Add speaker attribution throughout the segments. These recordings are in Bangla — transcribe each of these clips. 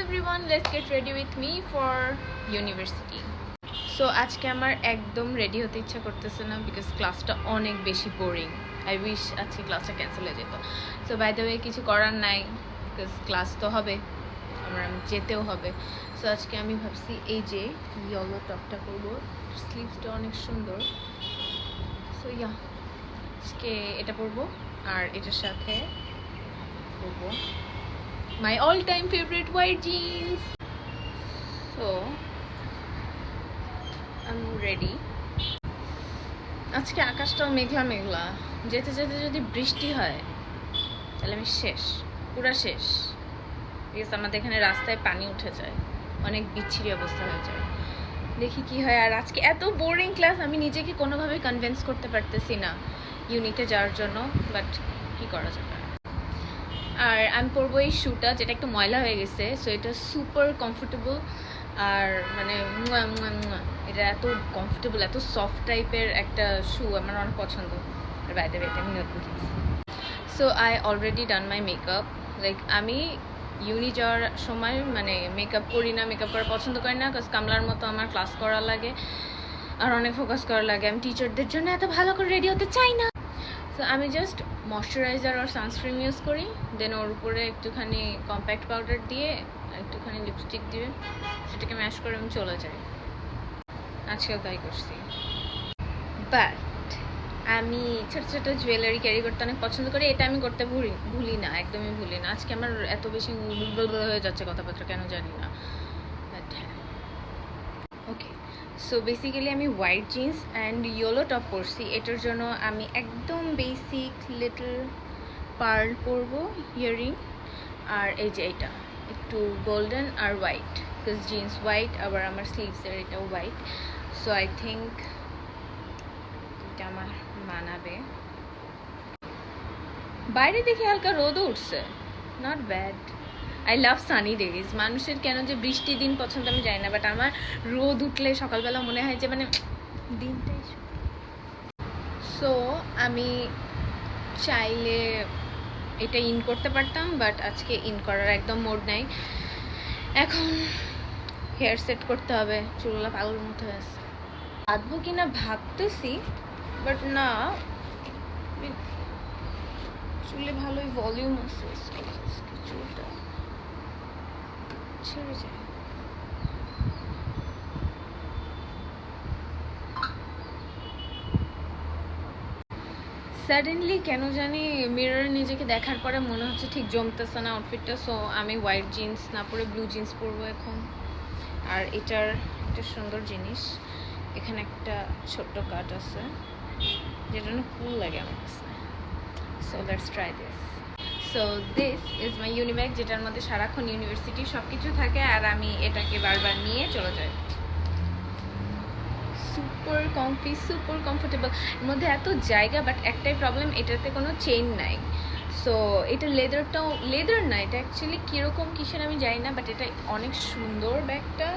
Speaker 1: everyone, let's get ready with me for university. So আজকে আমার একদম রেডি হতে ইচ্ছা করতেছে না বিকজ ক্লাসটা অনেক বেশি বোরিং। আই উইশ আজকে ক্লাসটা ক্যান্সেল হয়ে যেত। সো বাই দ্য ওয়ে কিছু করার নাই বিকজ ক্লাস তো হবে, আমার যেতেও হবে। সো আজকে আমি ভাবছি এই যে ইয়েলো টপটা করবো, স্লিভসটা অনেক সুন্দর। সো ইয়া, আজকে এটা পরবো আর এটার সাথে পরবো my all-time favorite white jeans. So I'm ready. আজকে আকাশটাও মেঘলা মেঘলা, যেতে যেতে যদি বৃষ্টি হয় তাহলে আমি শেষ, পুরা শেষ। বিকজ আমাদের এখানে রাস্তায় পানি উঠে যায়, অনেক বিচ্ছিরি অবস্থা হয়ে যায়। দেখি কি হয়। আর আজকে এত বোরিং ক্লাস, আমি নিজেকে কোনোভাবে কনভিন্স করতে পারতেছি না ইউনিটে যাওয়ার জন্য, বাট কি করা যাবে। আর আমি পরবো এই শ্যুটা, যেটা একটু ময়লা হয়ে গেছে। সো এটা সুপার কমফোর্টেবল, আর মানে এটা এত কমফোর্টেবল, এত সফট টাইপের একটা শ্যু, আমার অনেক পছন্দ। আর বাইরে বাইরে আমি নতুন কিনছি। So I already done my makeup. Like আমি ইউনি যাওয়ার সময় মানে মেকআপ করি না, মেকআপ করা পছন্দ করি না, বিকজ কামলার মতো আমার ক্লাস করা লাগে আর অনেক ফোকাস করা লাগে। আমি টিচারদের জন্য এত ভালো করে রেডি হতে চাই না। সো আমি জাস্ট ময়শ্চারাইজার আর সানস্ক্রিন ইউজ করি, দেন ওর উপরে একটুখানি কম্প্যাক্ট পাউডার দিয়ে একটুখানি লিপস্টিক দিয়ে সেটাকে ম্যাশ করে আমি চলে যাই। আজকেও তাই করছি। বাট আমি ছোটো ছোটো জুয়েলারি ক্যারি করতে অনেক পছন্দ করি, এটা আমি করতে ভুলি না, একদমই ভুলি না। আজকে আমার এত বেশি হয়ে যাচ্ছে কথাবার্তা, কেন জানি না। বাট হ্যাঁ, ওকে। সো বেসিক্যালি আমি white jeans and yellow top পরছি। এটার জন্য আমি একদম বেসিক লিটল পার্ল পরবো, ইয়াররিং, আর এই যে এটা একটু গোল্ডেন আর হোয়াইট, বিকজ জিন্স হোয়াইট, আবার আমার স্লিভসের এটাও হোয়াইট। সো আই থিঙ্ক এটা আমার মানাবে। বাইরে দেখি হালকা রোদও উঠছে, not bad. I love Sunny days. মানুষের কেন যে বৃষ্টি দিন পছন্দ আমি জানি না, বাট আমার রোদ উঠলে সকালবেলা মনে হয় যে মানে দিনটাই। সো আমি চাইলে এটা ইন করতে পারতাম, বাট আজকে ইন করার একদম মোড নাই। এখন হেয়ার সেট করতে হবে, চুলগুলো পাগল মতো হয়ে আছে। বাঁধবো কিনা ভাবতেছি, বাট না, চুলে ভালোই ভলিউম আছে, চুলটা ছেড়ে যায়। সাডেনলি কেন জানি মিররে নিজেকে দেখার পরে মনে হচ্ছে ঠিক জমতেছে না আউটফিটটা। সো আমি হোয়াইট জিন্স না পরে ব্লু জিন্স পরবো এখন। আর এটার একটা সুন্দর জিনিস, এখানে একটা ছোট্ট কাট আছে যেটা না কুল লাগে আমার কাছে। So let's try this. So this is my unibag, যেটার মধ্যে সারাক্ষণ ইউনিভার্সিটি সব কিছু থাকে, আর আমি এটাকে বারবার নিয়ে চলে যাই। সুপার কমফি, সুপার কমফোর্টেবল, এর মধ্যে এত জায়গা, বাট একটাই প্রবলেম, এটাতে কোনো চেইন নাই। সো এটা লেদারটাও লেদার না, এটা অ্যাকচুয়ালি কীরকম কিসের আমি জানি না, বাট এটা অনেক সুন্দর ব্যাগটা,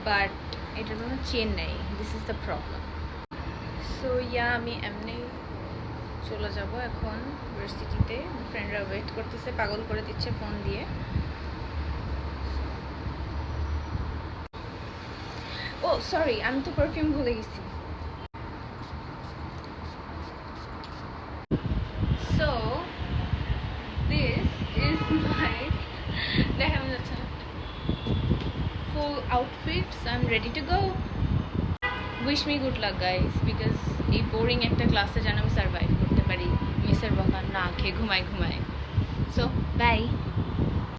Speaker 1: বাট এটার কোনো চেন নেই। This is the problem. So yeah, আমি এমনি চলে যাব এখন ইউনিভার্সিটিতে। ফ্রেন্ডরা ওয়েট করতেছে, পাগল করে দিচ্ছে ফোন দিয়ে। ও সরি, আমি তো পারফিউম ভুলে গেছি। সো দিস ইজ মাই, দেখানো যাচ্ছে না, full outfit. So I am ready to go. Wish me good luck guys, because এই বোরিং একটা ক্লাসে যেন আমি সার্ভাইভ করতে পারি, মিসের বকা না খেয়ে ঘুমায়। So by.